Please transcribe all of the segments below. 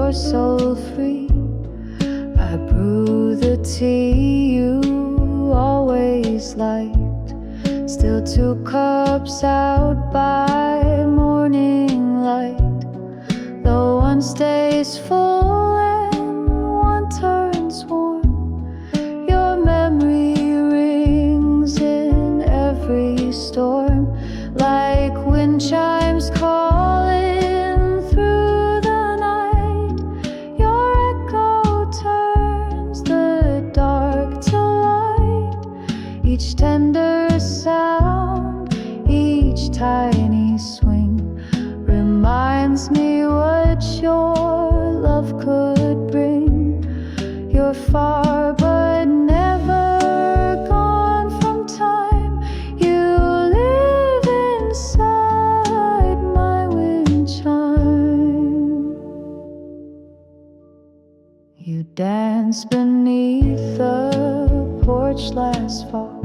your soul free. I brew the tea you always liked, still 2 cups out by morning light. Though one stays full and one turns warm, your memory rings in every storm, like wind chimes calling through the night. Your echo turns the dark to light. Each tender sound, each tiny swing reminds me what your love could bring. You're far but never gone from time. You live inside my wind chime. You danced beneath the porch last fall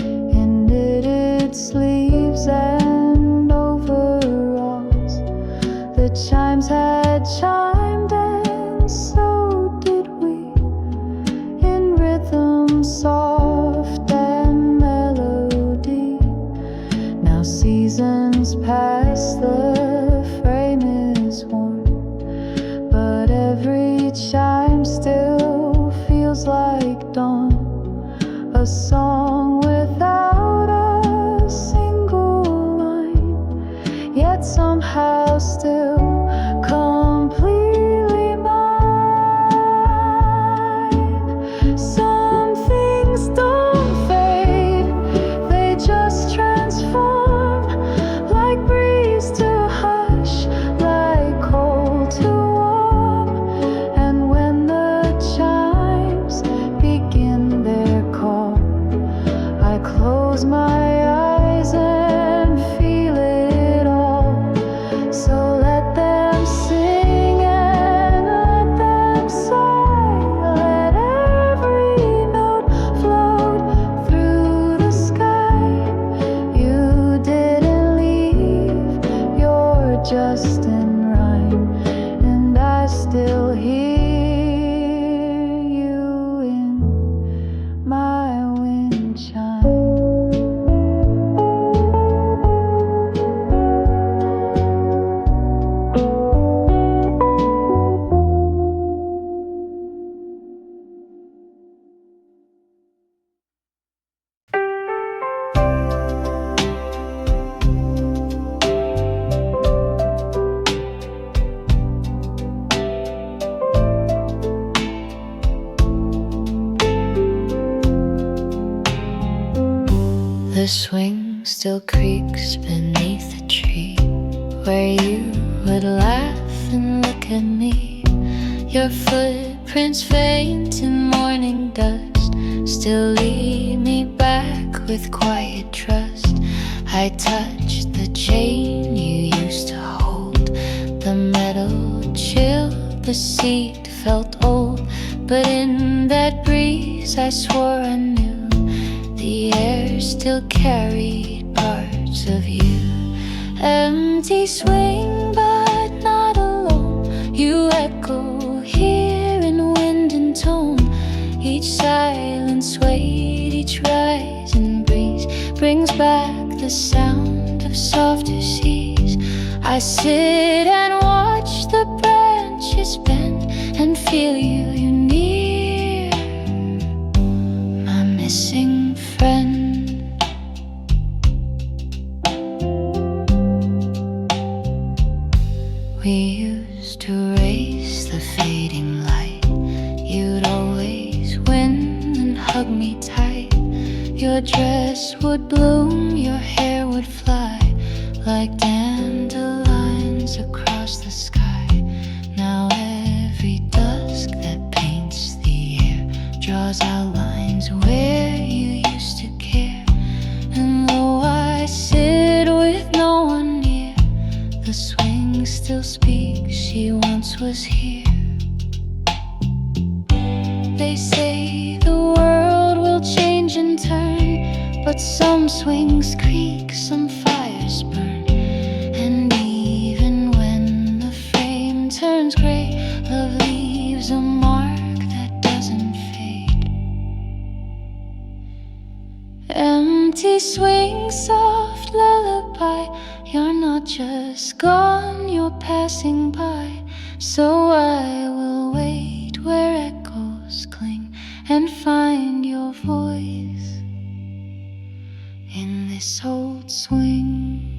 in knitted sleeves and overalls. The chimes had chimed and so did we, in rhythm soft and melody. Now seasons pass, the frame is worn, but every chime still feels like dawn. A song without a single line, yet somehow still completely mine. Some things don't fade, they just transform, like breeze to hush, like cold to warm. And when the chimes begin their call, I close my eyes and feel it all. So let them sing and let them sigh. Let every note float through the sky. You didn't leave, you're just in rhyme, and I still hear you in my wind chime. The swing still creaks beneath the tree where you would laugh and look at me. Your footprints faint in morning dust still lead me back with quiet trust. I touch the chain you used to hold, the metal chilled, the seat felt old, but in that breeze I swore I knew the air still carried parts of you. Empty swing, but not alone. You echo here in wind and tone. Each silence wait, each rising breeze brings back the sound of softer seas. I sit and watch the branches bend and feel you near, my missing friend. We used to race the fading light. You'd always win and hug me tight. Your dress would bloom, your hair would fly like dandelions across the sky. Now every dusk that paints the air draws outlines where you used to care. And though I sit with no one near, the swing still speaks, she once was here. They say the world will change and turn, but some swings creak, some fires burn. And even when the frame turns gray, empty swing, soft lullaby. You're not just gone, you're passing by. So I will wait where echoes cling and find your voice in this old swing.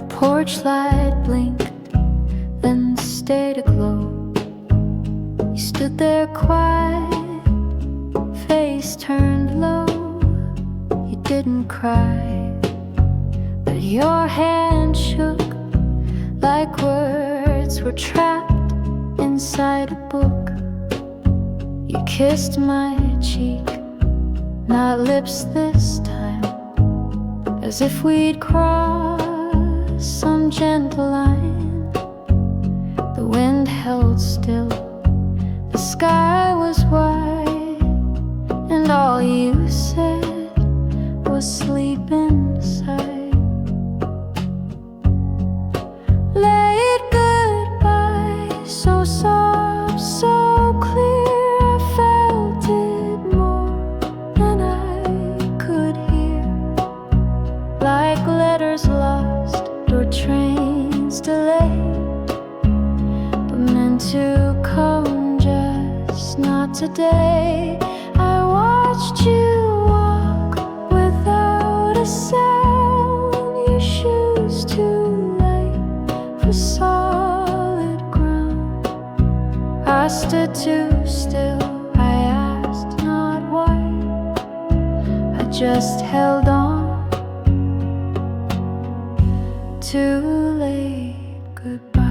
Porch light blinked, then stayed aglow. You stood there quiet, face turned low. You didn't cry, but your hand shook like words were trapped inside a book. You kissed my cheek, not lips this time, as if we'd crossed some gentle line. The wind held still, the sky was white, and all you said was sleep inside. Late goodbye, so soft, so clear. I felt it more than I could hear, like letters lost or trains delayed, but meant to come, just not today. I watched you walk without a sound, your shoes too light for solid ground. I stood too still, I asked not why, I just held on. Too late, goodbye.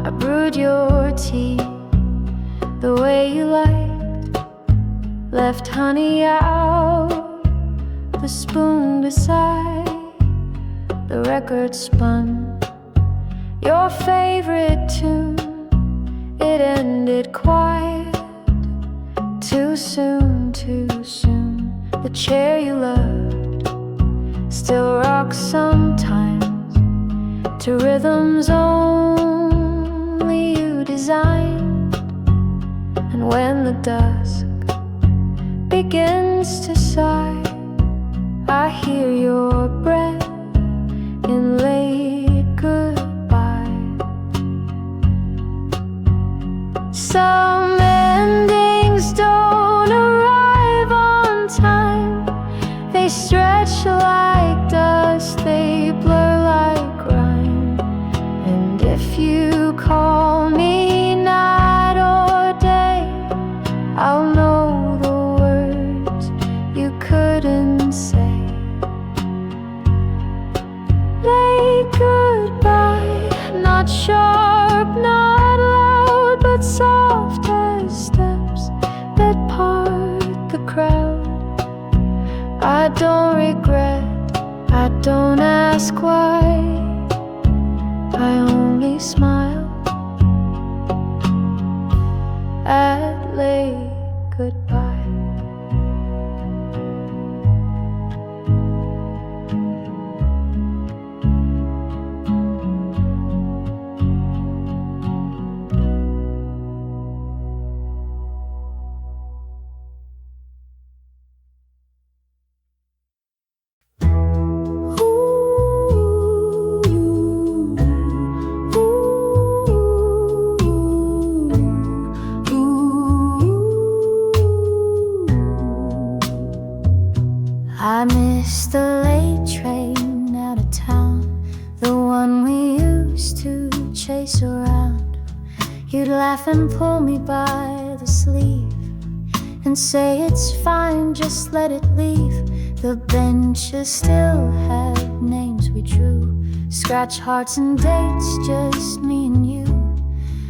I brewed your tea the way you liked, left honey out, the spoon beside. The record spun your favorite tune. It ended quiet, too soon, too soon. The chair you loved still rocks sometimes to rhythms only you designed. And when the dusk begins to sigh, I hear your breath in late goodbye. Some endings don't arrive on time, they stretch like dust, they blur like rhyme. And if you call me night or day, I'll know the words you couldn't say. Late goodbye, not sharp, not loud, but soft as steps that part the crowd. I don't regret, I don't ask why, I only smile at late goodbye. I miss the late train out of town, the one we used to chase around. You'd laugh and pull me by the sleeve and say it's fine, just let it leave. The benches still had names we drew, Scratch hearts and dates, just me and you.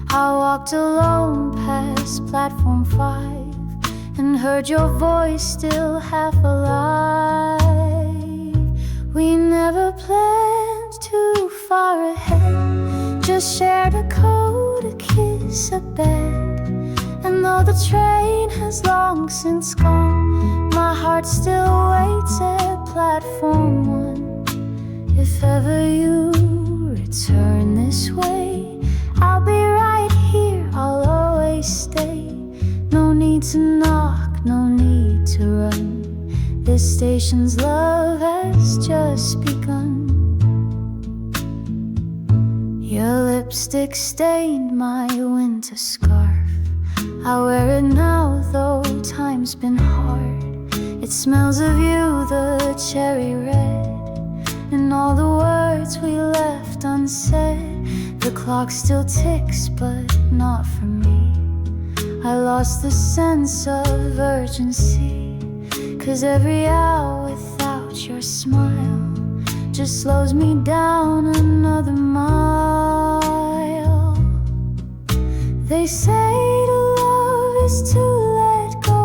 I walked alone past platform 5 and heard your voice still half alive. We never planned too far ahead, just shared a code, a kiss, a bed. And though the train has long since gone, my heart still waits at platform 1. If ever you return this way, I'll be right here, I'll always stay. No need to knock, no need to run. This station's love has just begun. Your lipstick stained my winter scarf. I wear it now, though time's been hard. It smells of you, the cherry red, and all the words we left unsaid. The clock still ticks, but not for me. I lost the sense of urgency, 'cause every hour without your smile just slows me down another mile. They say to love is to let go,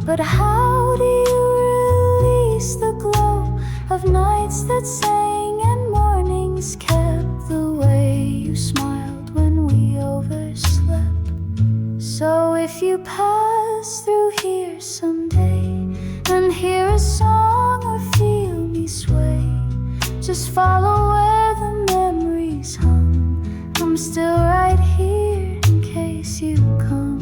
but how do you release the glow of nights that sang and mornings kept the way you smiled when we overslept? So if you pass through here someday and hear a song or feel me sway, just follow where the memories hum. I'm still right here in case you come.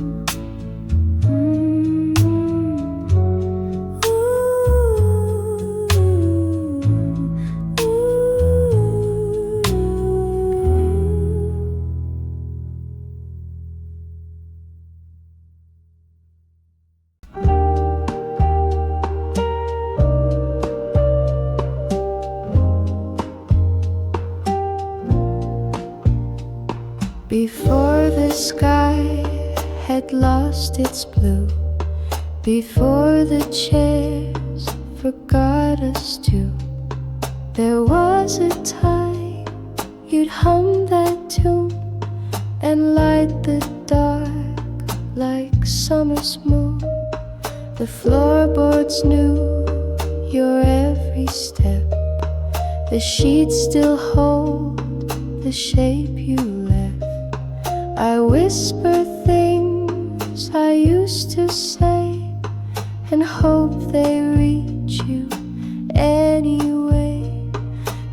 Before the sky had lost its blue, before the chairs forgot us too, there was a time you'd hum that tune and light the dark like summer's moon. The floorboards knew your every step, the sheets still hold the shape you left. I whisper things I used to say and hope they reach you anyway.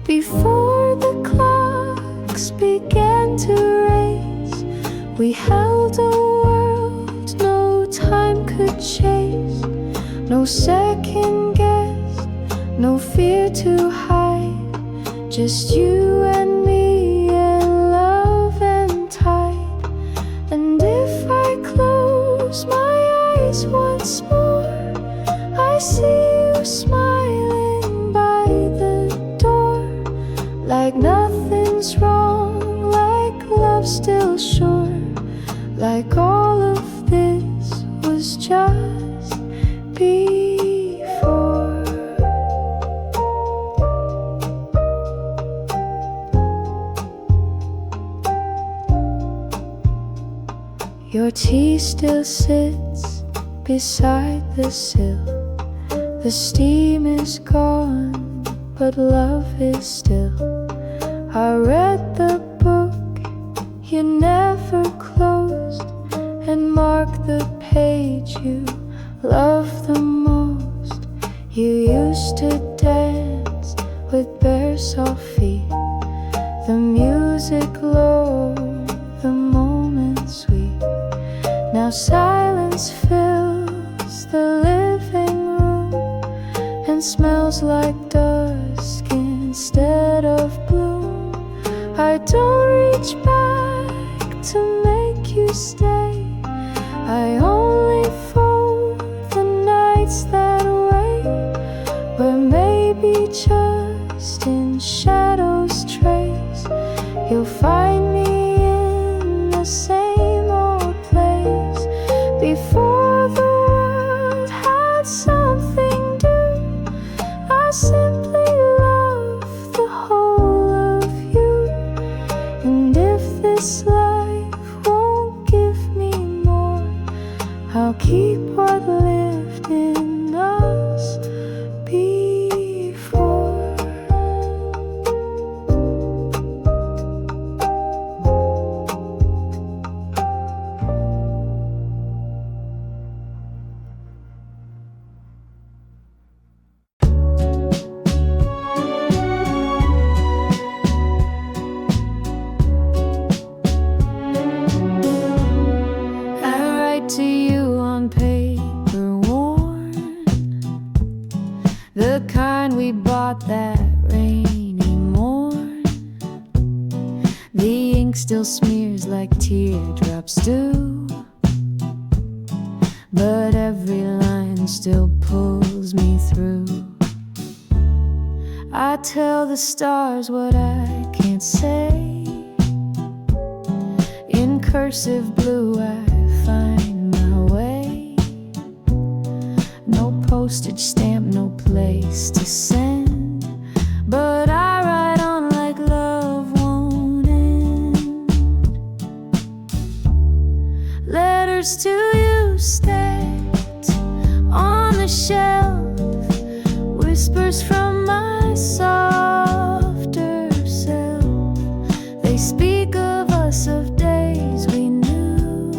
Before the clocks began to race, we held a world no time could chase. No second guess, no fear to hide, just you and me and love and tide. And if I close my eyes once more, I see you smiling by the door, like nothing's wrong, like love's still sure, like all of this was just before. Your tea still sits beside the sill. The steam is gone, but love is still. I read the book you never closed and marked the page you loved the most. You used to dance with bare soft feet, the music low, the moment sweet. Now silence fills the living room and smells like dusk instead of bloom. I don't reach back to make you stay, I only fold the nights that wait, where maybe just in shadows trace you'll find me in the same old place. Before the world had something new, I simply love the whole of you. the kind we bought that rainy morn. The ink still smears like teardrops do, but every line still pulls me through. I tell the stars what I can't say. In cursive blue I find my way. No postage stamp, no place to send, but I write on like love won't end. Letters to you stacked on the shelf, whispers from my softer self. They speak of us, of days we knew,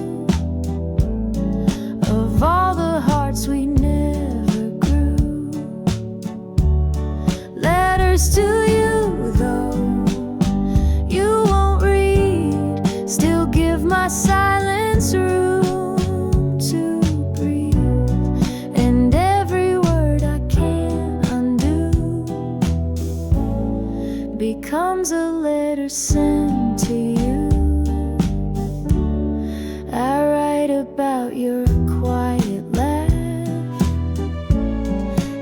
of all the hearts we never grew. Letters to you, though you won't read, still give my silence room to breathe. And every word I can't undo becomes a letter sent to you. I write about your quiet laugh,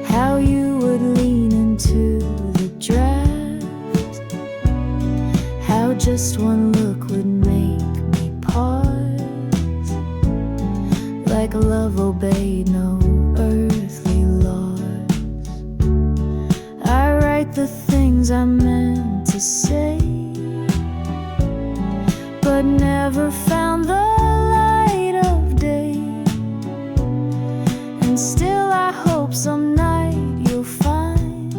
how you would lean into the draft, how just one look would make me pause, like love obeyed no earthly laws. I write the things I meant to say, but never found the light of day. And still I hope some night you'll find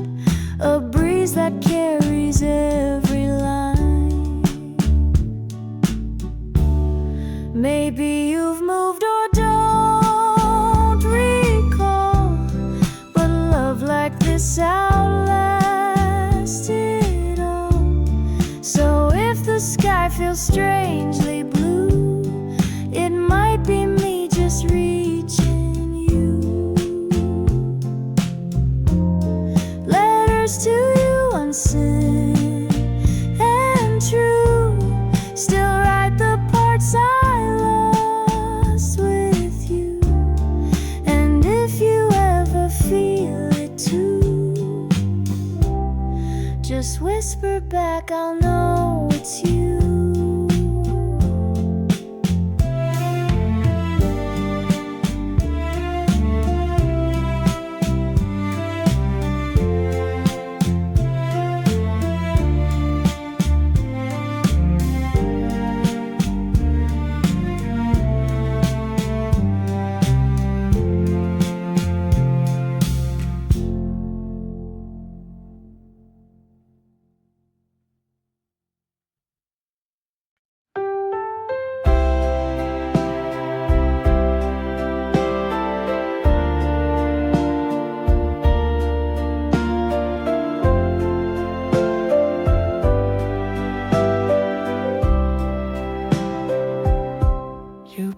a breeze that carries every line. Maybe you've moved or don't recall, but love like this outlasted all. So if the sky feels strangely blue, it might be me just reaching you. Letters to you unsent and true, still write the parts I lost with you. And if you ever feel it too, just whisper back, I'll know it's you.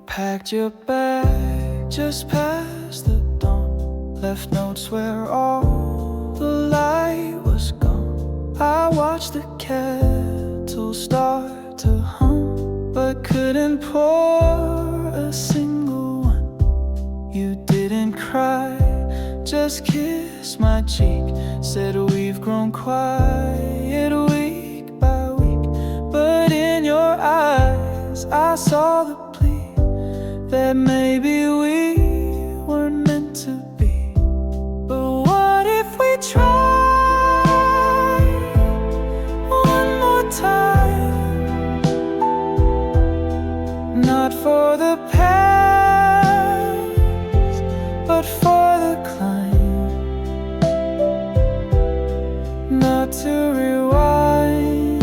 Packed your bag just past the dawn, left notes where all the light was gone. I watched the kettle start to hum, but couldn't pour a single one. You didn't cry, just kissed my cheek, said we've grown quiet week by week. But in your eyes I saw the that maybe we weren't meant to be. But what if we tried one more time? Not for the past, but for the climb. Not to rewind,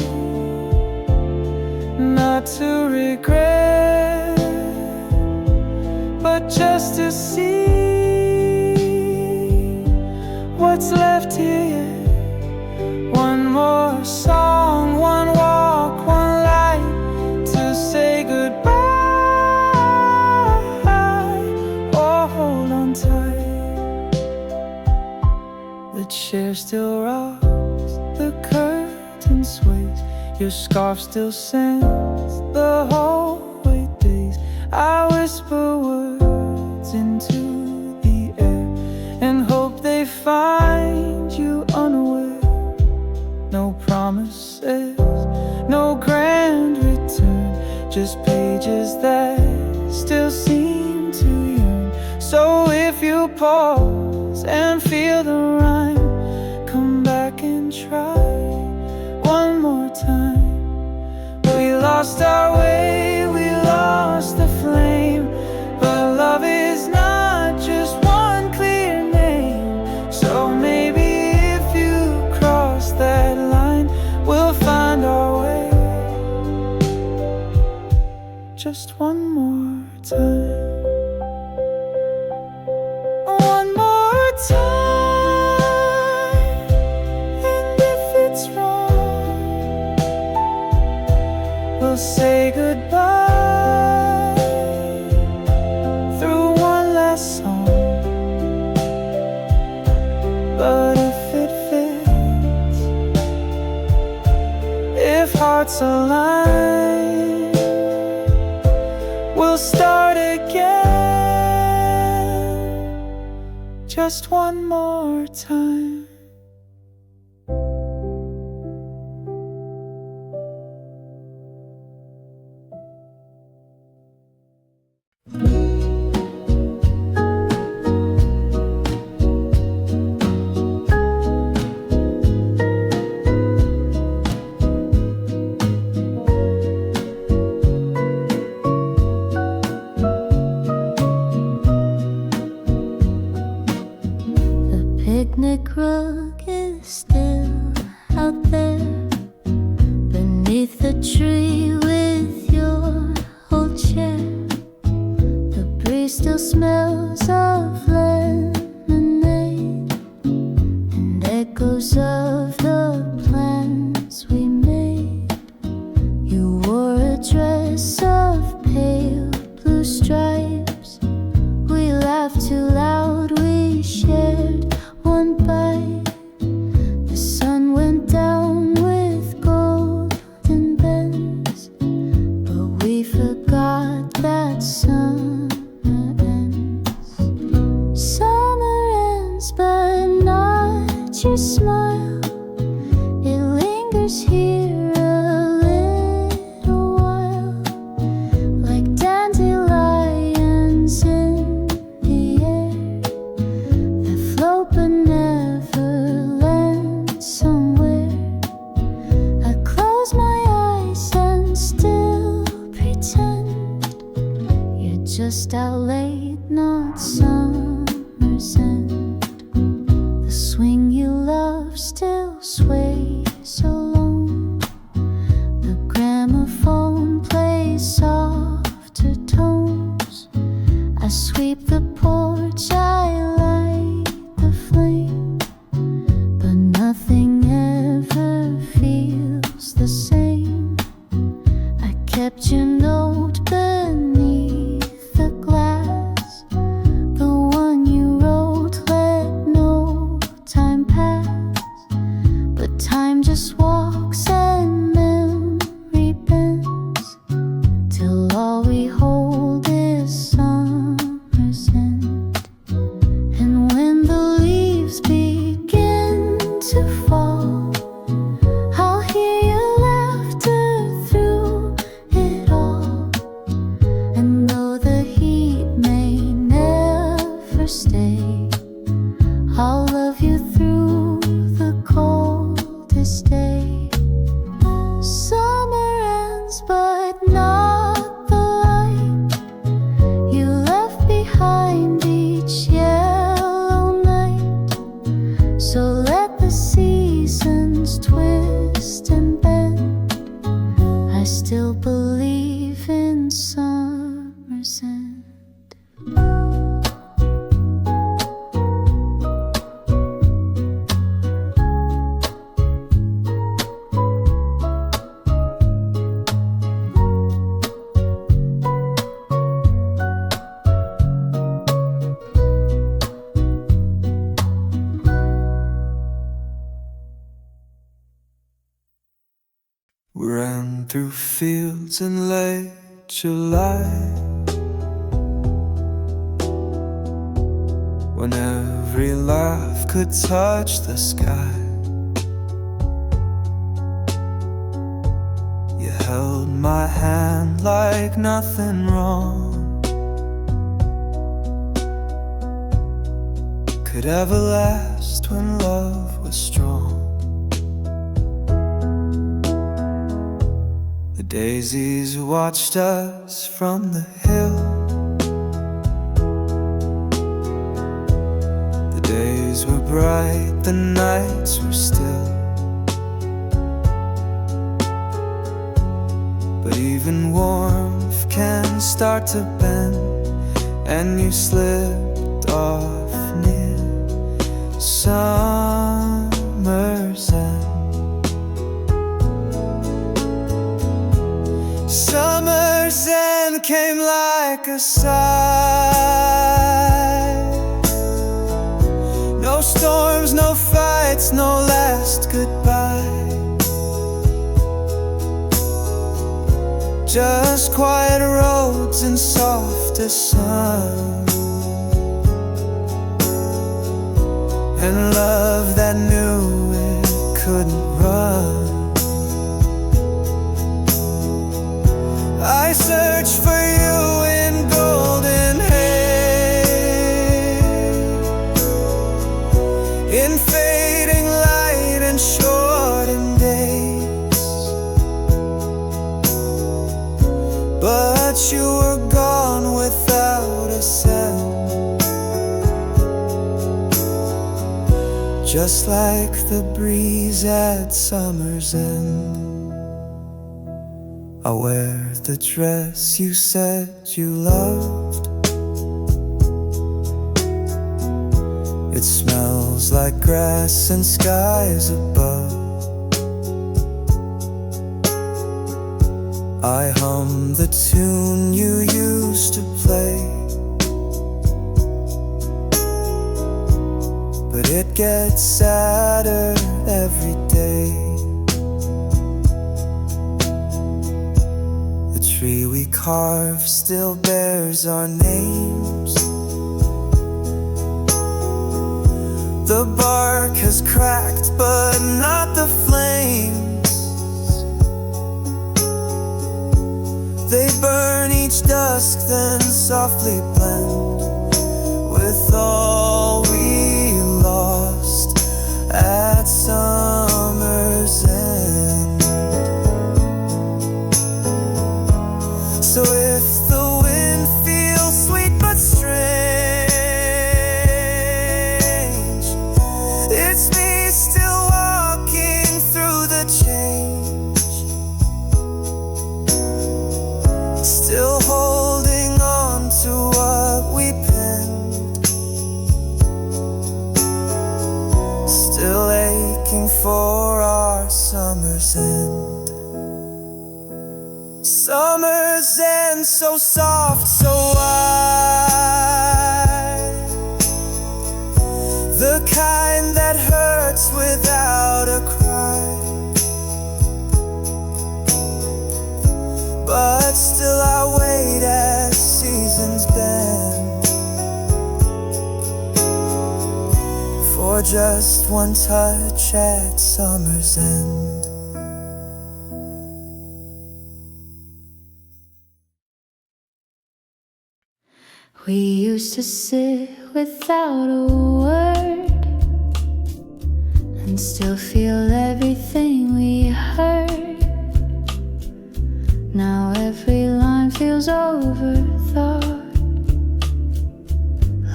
not to regret, but just to see what's left here. One more song, one walk, one light to say goodbye. Oh, hold on tight. chair still rocks, the curtain sways, your scarf still sends the hallway days. I whisper words into the air and hope they find you unaware. No promises, no grand return, just pages that still seem to yearn. So if you pause and feel the rhyme, come back and try one more time. We lost our way, we lost the flame, but love is not just one clear name. So maybe if you cross that line, we'll find our way just one more time. One more time. And if it's wrong, we'll say goodbye through one last song. But if it fits, if hearts align, we'll start again just one more time. Picnic rug is still out there beneath the tree with your old chair. The breeze still smells of lemonade and echoes of the plans we made. You wore a dress of pale blue stripes. We laughed too loud, we shared one bite. The sun went down with golden bends, but we forgot that summer ends. Summer ends, but not your smile. It lingers here a little while, like dandelions in the air that float but never land somewhere. I close my eyes and still pretend you're just out late, not summer's end. The swing you love still sways alone. The gramophone plays softer tones. I sweep the porch, I light the flame, but nothing ever feels the same. I kept your note beneath the glass, the one you wrote, let no time pass. But time just walks and memory bends, till all we hold is summer's end. And when the leaves begin to fall, I'll hear your laughter through it all. And though the heat may never stay, I'll love you through the coldest day. Summer ends, but not the light you left behind each yellow night. So let the seasons twist and bend. I still believe in summer's end. through fields in late July, when every laugh could touch the sky. You held my hand like nothing wrong could ever last when love was strong. The daisies watched us from the hill. The days were bright, the nights were still. But even warmth can start to bend, and you slipped off near summer's end. Summer's end came like a sigh. No storms, no fights, no last goodbye. Just quiet roads and softer sun, and love that knew it couldn't run. I search for you in golden haze, in fading light and shortened days. But you were gone without a sound, just like the breeze at summer's end. I wear the dress you said you loved. It smells like grass and skies above. I hum the tune you used to play, but it gets sadder every day. The tree we carved still bears our names. The bark has cracked, but not the flames. They burn each dusk, then softly blend with all we lost at summer's end. So if the wind feels sweet but strange, it's me still walking through the change, still holding on to what we penned, still aching for our summer's end. Summer's end, so soft, so wide, the kind that hurts without a cry. But still I wait as seasons bend for just one touch at summer's end. We used to sit without a word and still feel everything we heard. Now every line feels overthought,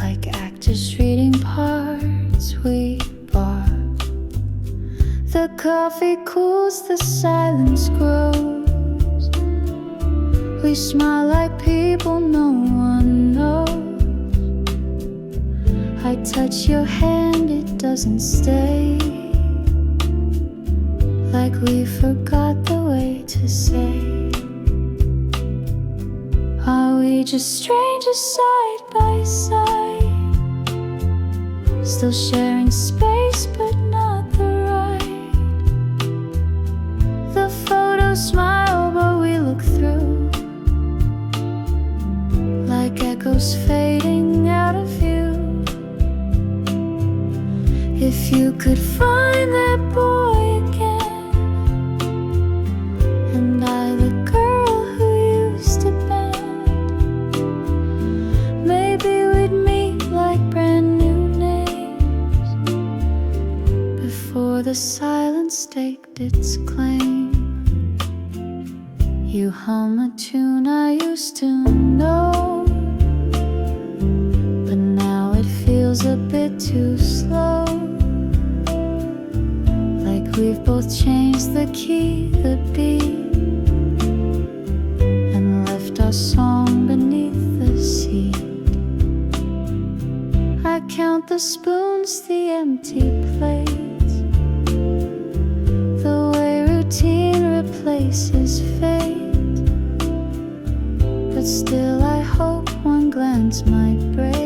like actors reading parts we bought. The coffee cools, the silence grows. We smile like people no one knows. I touch your hand, it doesn't stay, like we forgot the way to say. Are we just strangers side by side, still sharing space but not the ride? The photos smile was fading out of view. If you could find that boy again, and I the girl who used to bend, maybe we'd meet like brand new names before the silence staked its claim. You hum a tune I used to know, but now it feels a bit too slow. Like we've both changed the key, the beat, and left our song beneath the seat. I count the spoons, the empty plates, the way routine replaces fate. But still I hope one glance might break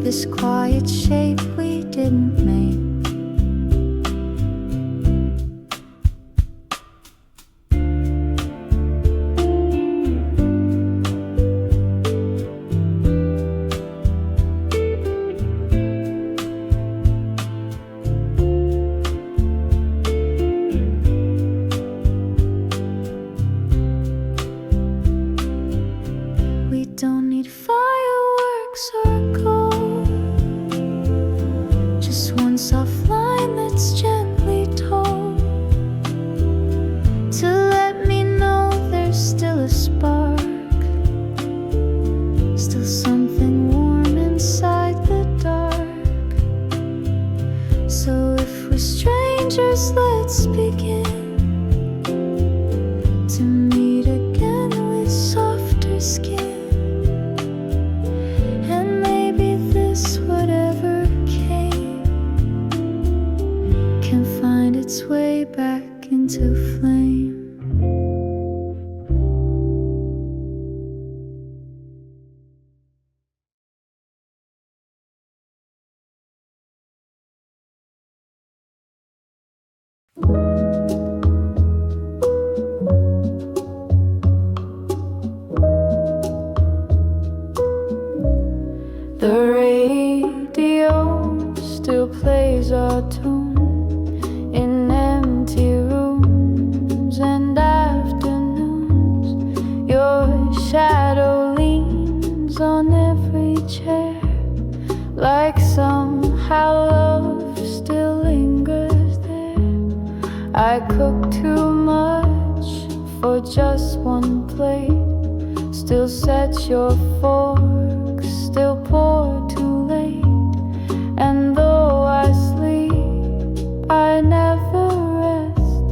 this quiet shape we didn't make. Let's begin to meet again with softer skin, and maybe this whatever came can find its way back into flame. The radio still plays our tune in empty rooms and afternoons. Your shadow leans on every chair, like somehow love still lingers there. I cook too much for just one plate, still set your fork, still pour too late. And though I sleep, I never rest.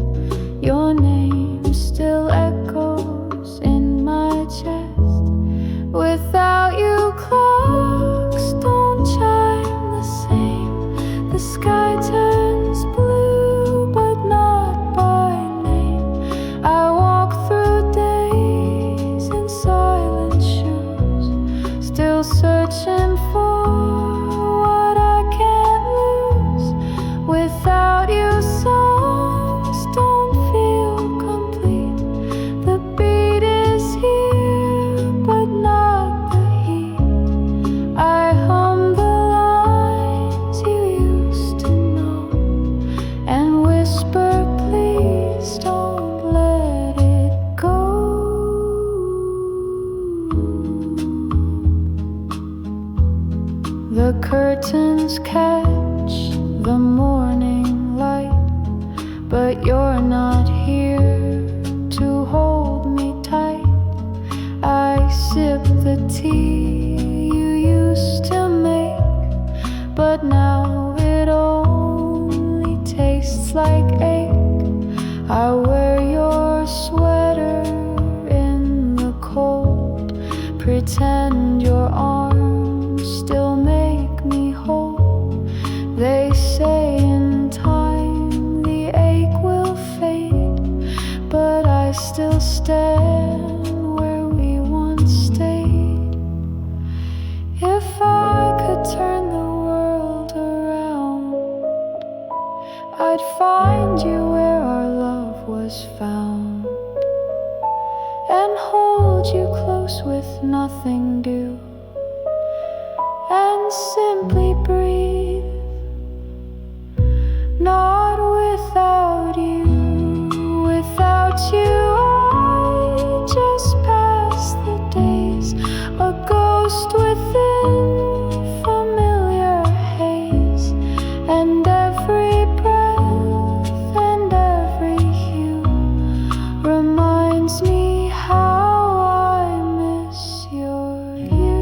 Your name still echoes in my chest. Without you, clocks don't chime the same. The sky turns blue, but not by name. I walk through days in silent shoes, still searching for what I can't lose. Without you, songs don't feel complete. The beat is here, but not the heat. I hum the lines you used to know and whisper, please don't let it go. The curtains catch the morning light, but you're not here to hold me tight. I sip the tea you used to make, but now it only tastes like ache. I wear your sweater in the cold, pretend your arms still make me whole. They say in time the ache will fade, but I still stand where we once stayed. If I could turn the world around, I'd find you where our love was found, and hold you close with nothing nothing do, and simply breathe. Not without you, without you I just pass the days, a ghost within familiar haze, and every breath and every hue reminds me how I miss your you.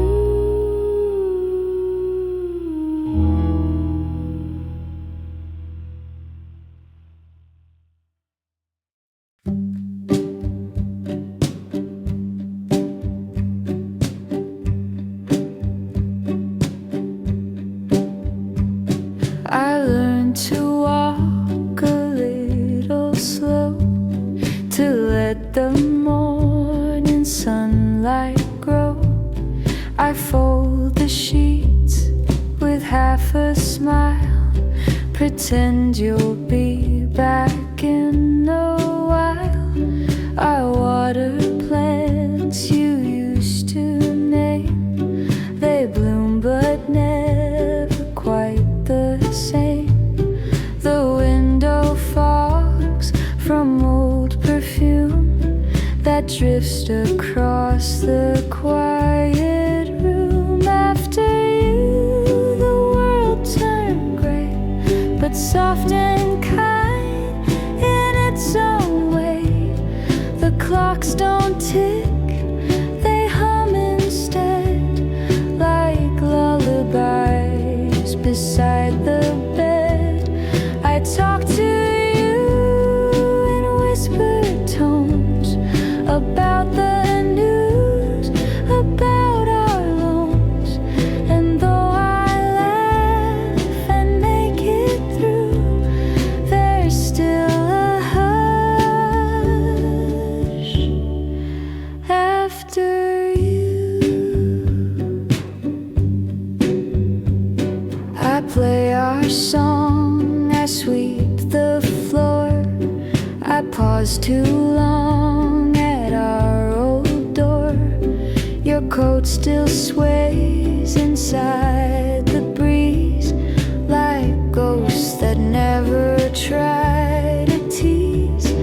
I learned to walk a little slow, to let the morning sunlight grow. I fold the sheets with half a smile, pretend you'll be back in a while. I water plants you used to name, they bloom but never quite the same. The window fogs from old perfume that drifts across the quiet room. After you, the world turned gray, but soft and kind in its own way. The clocks don't tick, they hum instead, like lullabies beside the bed. I talk to you in whispered tones about the news, about our loans. And though I laugh and make it through, there's still a hush after you. I play our song, I sweep the floor. I pause too long at our old door. Your coat still sways inside the breeze, like ghosts that never try to tease.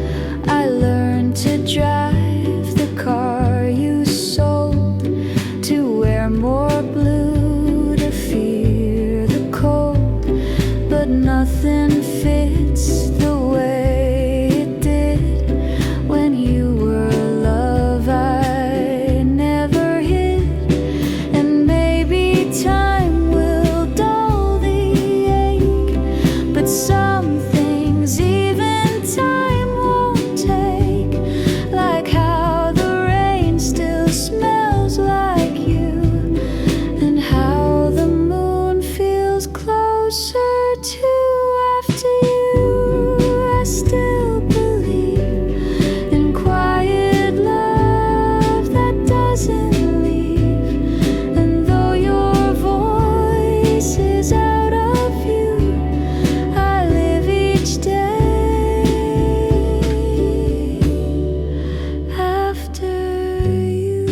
I learned to drive the car you sold, to wear more blue, to fear the cold. But nothing fits the way it did when you were love I never hid. And maybe time will dull the ache, but some things even time won't take, like how the rain still smells like you, and how the moon feels closer to after you. I still believe in quiet love that doesn't leave, and though your voice is out of view, I live each day after you.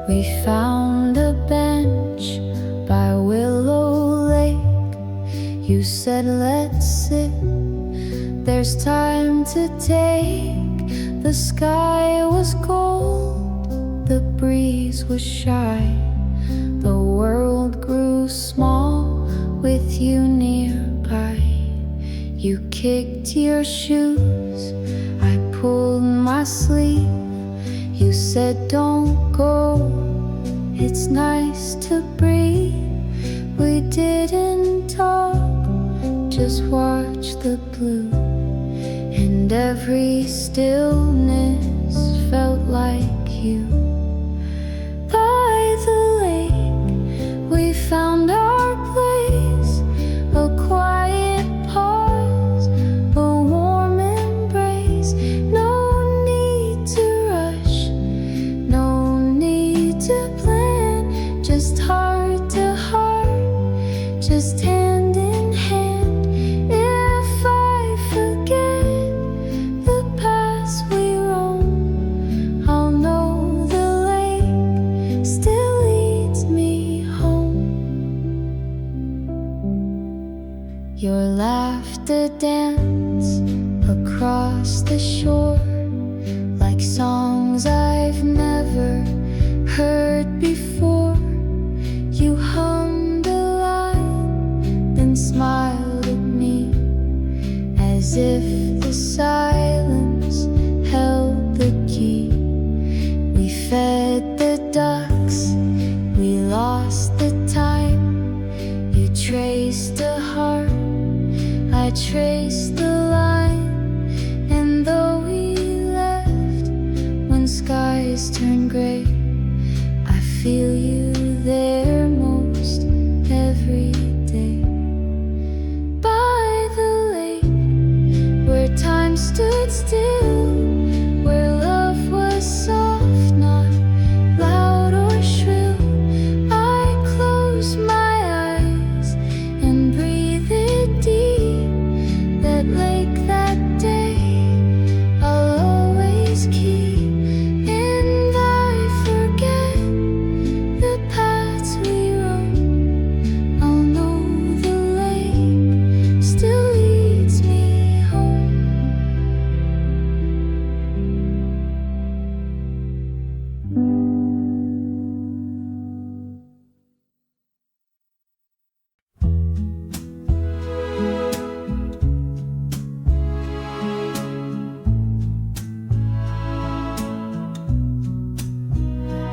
We found a bench by Willow Lake. You said let's sit, there's time to take. The sky was gold, the breeze was shy, the world grew small with you nearby. You kicked your shoes, I pulled my sleeve. You said don't go, it's nice to breathe. We didn't talk, just watched the blue, and every stillness felt like you. By the lake, we found our place, a quiet pause, a warm embrace. your laughter dance across the shore, like songs I've never heard before. You hummed a line, then smiled at me, as if the silence held the key. We fed the ducks, we lost the time. You traced a heart, I traced the line. And though we left when skies turn gray, I feel you there most every day. By the lake, where time stood still, where love was soft, not loud or shrill, I close my eyes and breathe it deep. That lake, that day, I'll always keep. And I forget the paths we roam, I'll know the lake still leads me home.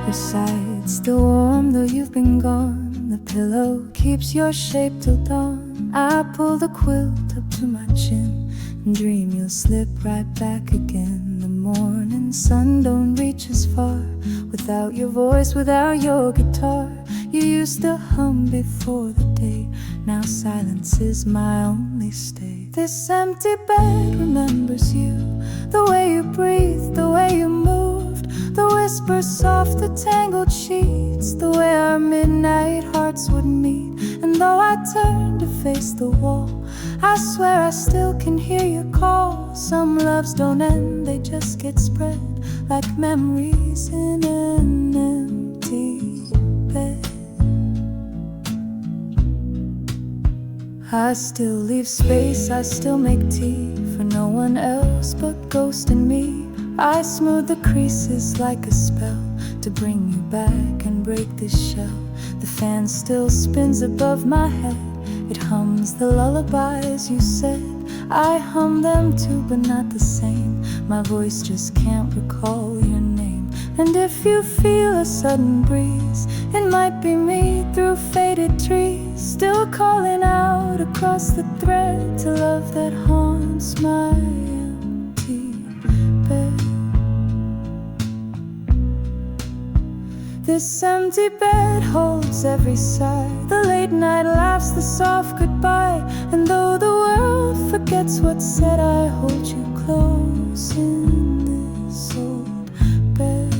Your side's still warm though you've been gone. The pillow keeps your shape till dawn. I pull the quilt up to my chin and dream you'll slip right back again. The morning sun don't reach as far without your voice, without your guitar. You used to hum before the day, now silence is my only stay. This empty bed remembers you, the way you breathed, the way you moved, the whispers soft, the tangled sheets, the way our midnight hearts would meet. And though I turn to face the wall, I swear I still can hear your call. Some loves don't end, they just get spread like memories in an empty bed. I still leave space, I still make tea for no one else but Ghost and me. I smooth the creases like a spell to bring you back and break this shell. The fan still spins above my head, it hums the lullabies you said. I hum them too, but not the same. My voice just can't recall your name. And if you feel a sudden breeze, it might be me through faded trees, still calling out across the thread to love that haunts my empty bed. This empty bed holds every sigh, the late night laughs, the soft goodbye. And though the world forgets what's said, I hold you close in this old bed.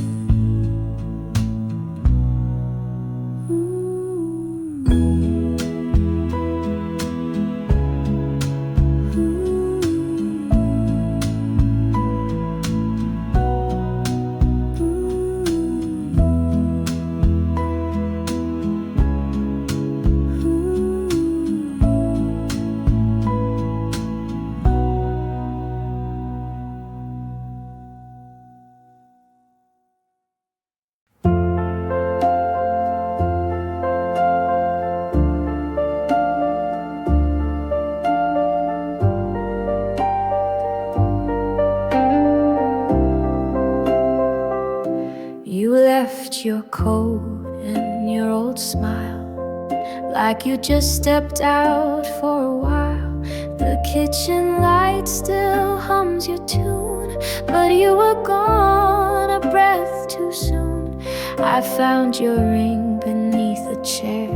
Your coat and your old smile, like you just stepped out for a while. The kitchen light still hums your tune, but you were gone a breath too soon. I found your ring beneath a chair,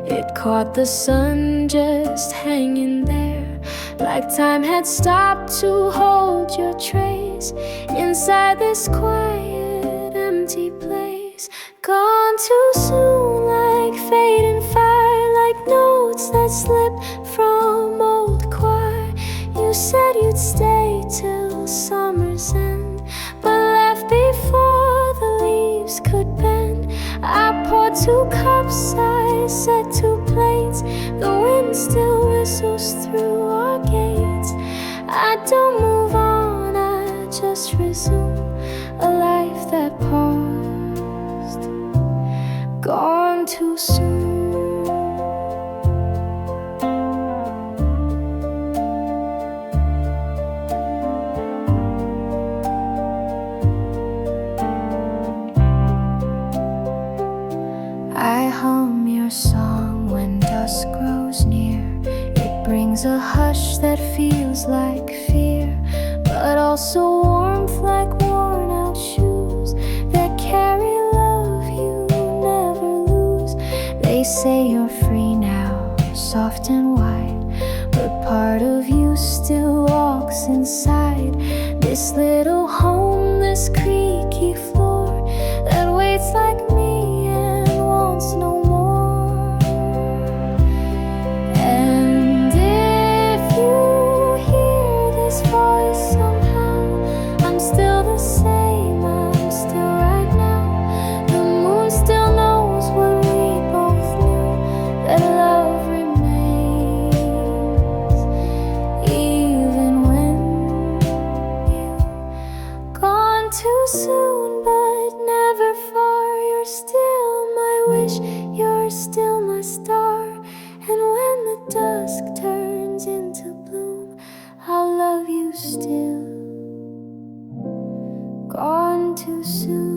it caught the sun just hanging there, like time had stopped to hold your trace inside this quiet empty place. Gone too soon, like fading fire, like notes that slipped from old choir. You said you'd stay till summer's end, but left before the leaves could bend. I poured 2 cups, I set to play. plates. The wind still whistles through our gates. I don't move on, I just resume a life that paused, gone too soon. I hum your song when dusk grows near. It brings a hush that feels like fear, but also warmth like worn out shoes that carry love you never lose. They say you're free now, soft and wide, but part of you still walks inside this little home, this creaky floor that waits like me and wants no more. And if you hear this voice somehow, I'm still the same, I'm still right now. The moon still knows what we both knew, that love remains, even when you've gone too soon, but never far. You're still my wish, you're still my star. And when the dusk turns into bloom, I'll love you still, gone too soon.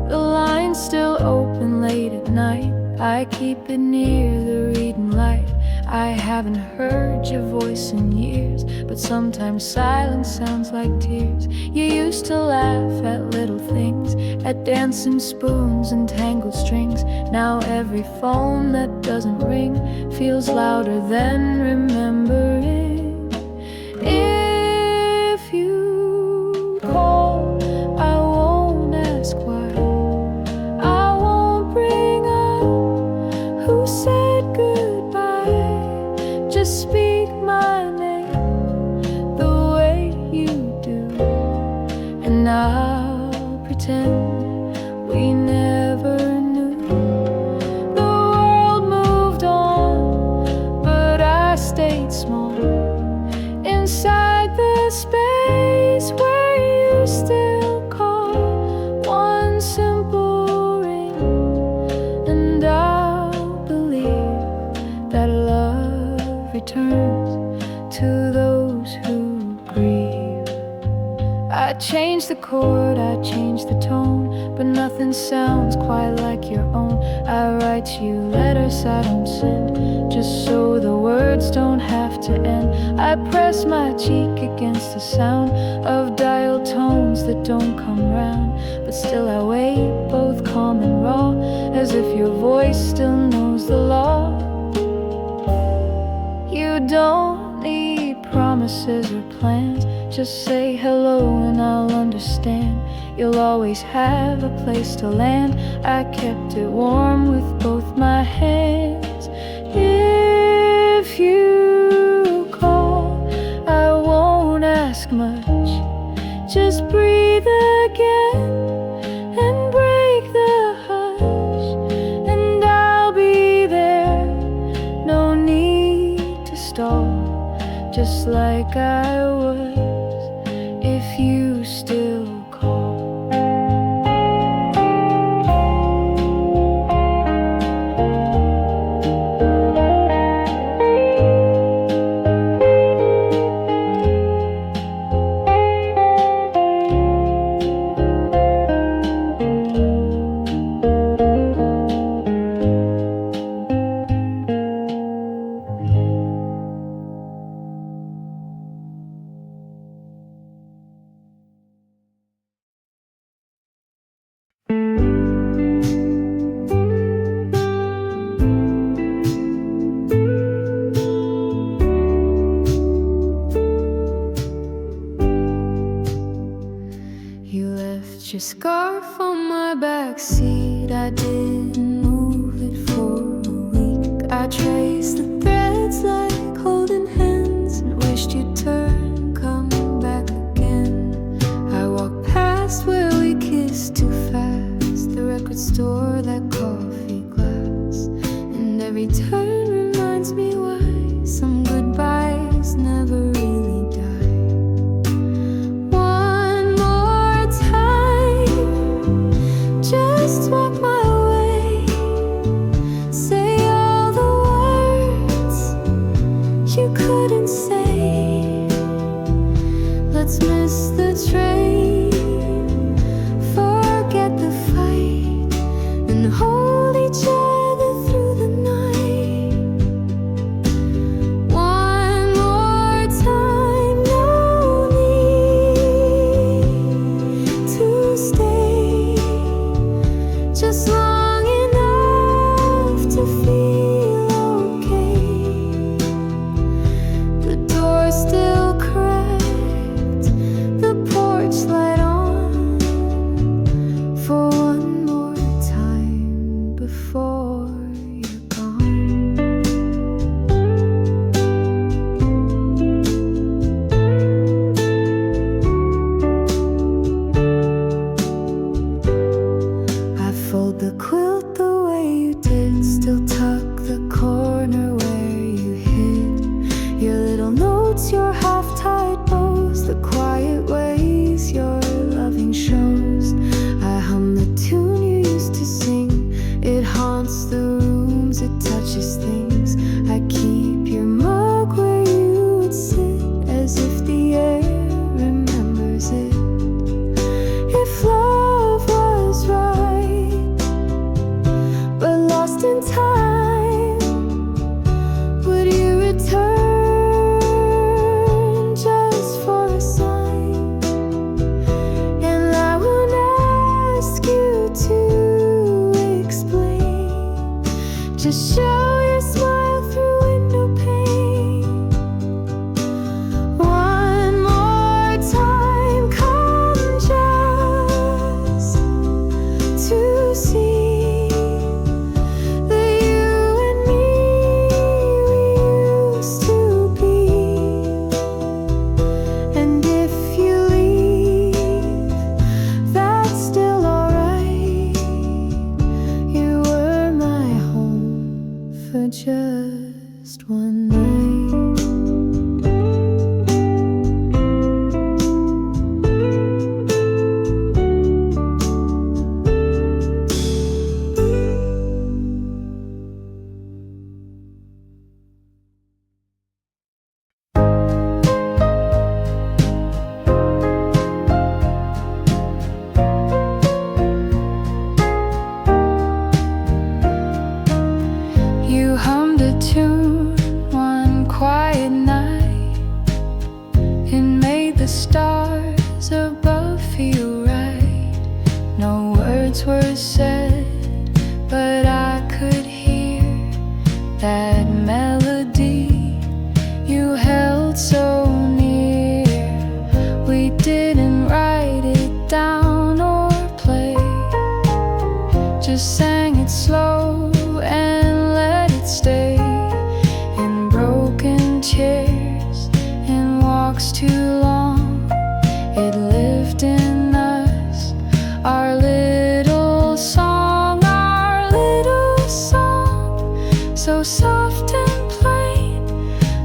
The line's still open late at night. I keep it near the reading light. I haven't heard your voice in years, but sometimes silence sounds like tears. You used to laugh at little things, at dancing spoons and tangled strings. Now every phone that doesn't ring feels louder than remembering. If you call, I won't ask why. I won't bring up who said goodbye. Just speak my name the way you do, and I'll pretend we never knew. The world moved on, but I stayed small inside the space where you still call. One simple ring, and I'll believe that love returns to those who grieve. I changed the chord, I changed the tone, but nothing sounds quite like your own. I write you letters I don't send, just so the words don't have to end. I press my cheek against the sound of dial tones that don't come round, but still I wait, both calm and raw, as if your voice still knows the law. You don't need promises or plans, just say hello and I'll understand. You'll always have a place to land. I kept it warm with both my hands. If you call, I won't ask much. Just breathe again and break the hush, and I'll be there. No need to stall, just like I was, if you still call. Your scarf on my backseat, I didn't move it for a week. traced the threads like holding hands and wished you'd turn, come back again. I walked past where we kissed too fast, the record store, that coffee glass, and every turn reminds me why some goodbyes never really die. One more time, just walk my way, say all the words you couldn't say. Let's miss the train, forget the fight, and hold each other through the night. One more time, no need to stay, just long enough to feel okay. The door's still cracked, the porch light on, for one more time before you're gone. I fold the quilt the way you did, still tuck the corner where you hid your little notes, your half-tied bows, the quiet ways your loving shows. I hum the tune you used to sing, it haunts the rooms, it touches things. I keep your mug where you would sit, as if the air remembers it. If love was right, but lost in time, would you return just for a sign? And I won't ask you to explain, just show your smile through window pane. One more time, come just to see that you and me we used to be. And if you leave, that's still alright. You were my home for just one night. You hummed a tune one quiet night, it made the stars above feel right. No words were said, but I could hear that melody you held so near. We didn't write it down or play, just sang it slow and let it stay. In broken chairs and walks too long, it lived in us, our little song, so soft and plain,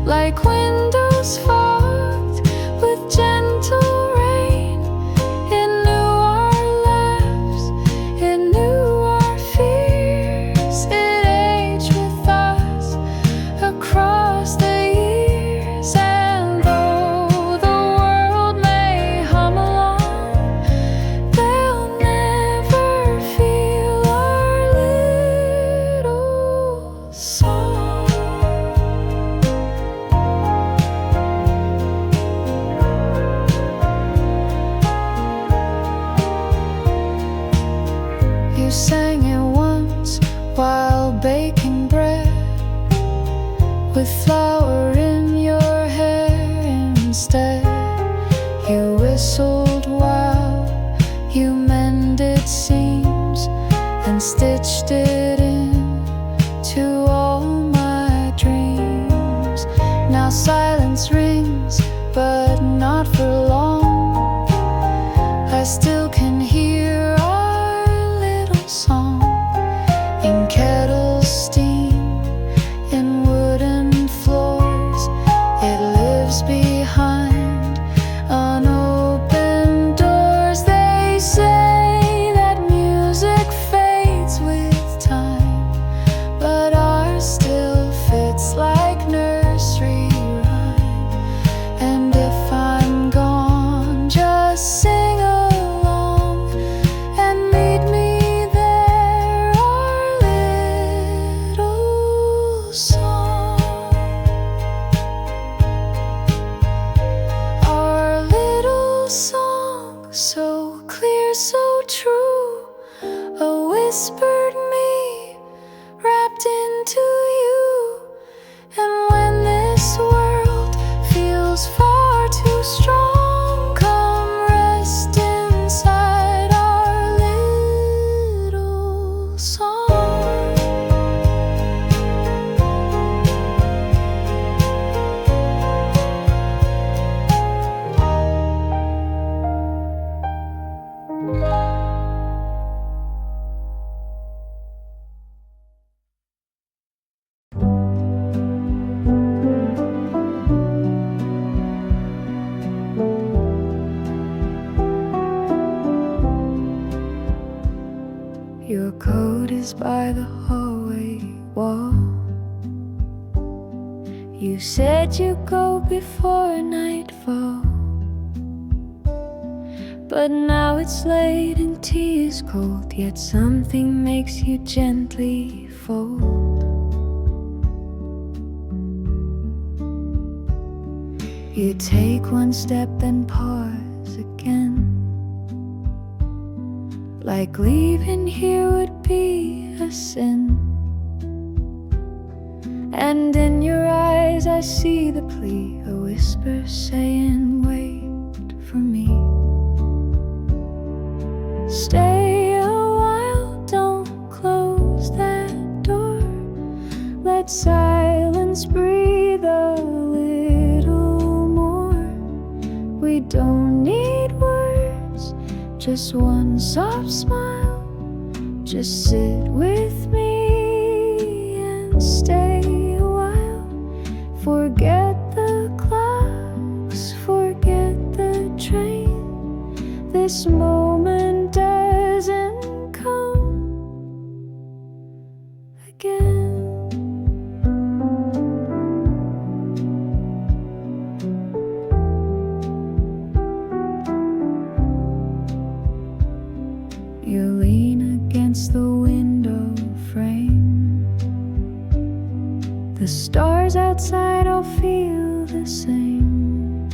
like windows fogged with gentle rain. It knew our laughs, it knew our fears, it aged with us across the years. And though the world may hum along, they'll never feel our little song. You sang it once while baking bread, with flour in your hair instead. You whistled while you mended seams and stitched it in to all my but not for long. I still can hear our little song in kettles steam, in wooden floors. It lives behind unopened doors. They say that music fades with time, but ours still fits like nursery rhyme. And if I'm gone, just sing along and meet me there. Our little song, our little song, so clear, so true, a whispered me wrapped into you. And when this world feels far too strong, come rest inside our little song. Your coat is by the hallway wall. You said you'd go before nightfall, but now it's late and tea is cold. Yet something makes you gently fold. You take one step then pause again, like leaving here would be a sin. And in your eyes I see the plea, a whisper saying, wait for me. Stay a while, don't close that door. Let silence breathe a little more. We don't need words, just one soft smile. Just sit with me and stay a while. Forget the clocks, forget the train. This moment doesn't come again. You lean against the window frame. The stars outside all feel the same.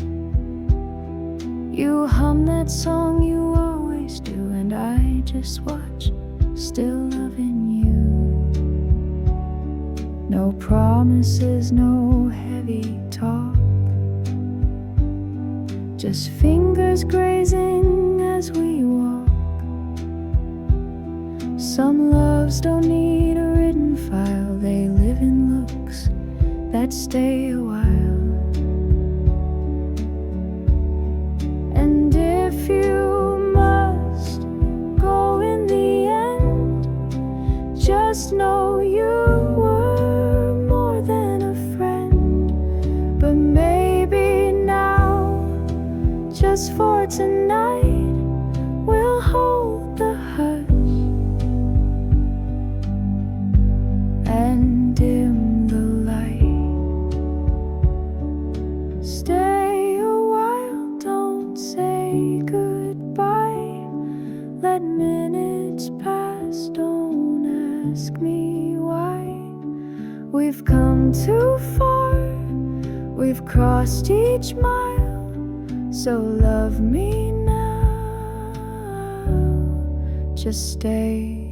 You hum that song you always do, and I just watch, still loving you. No promises, no heavy talk, just fingers grazing as we walk. Some loves don't need a written file, they live in looks that stay a while. And if you must go in the end, just know you were more than a friend. But maybe now, just for tonight, we'll hold the hush and dim the light. Stay a while, don't say goodbye. Let minutes pass, don't ask me why. We've come too far, we've crossed each mile. So love me now, just stay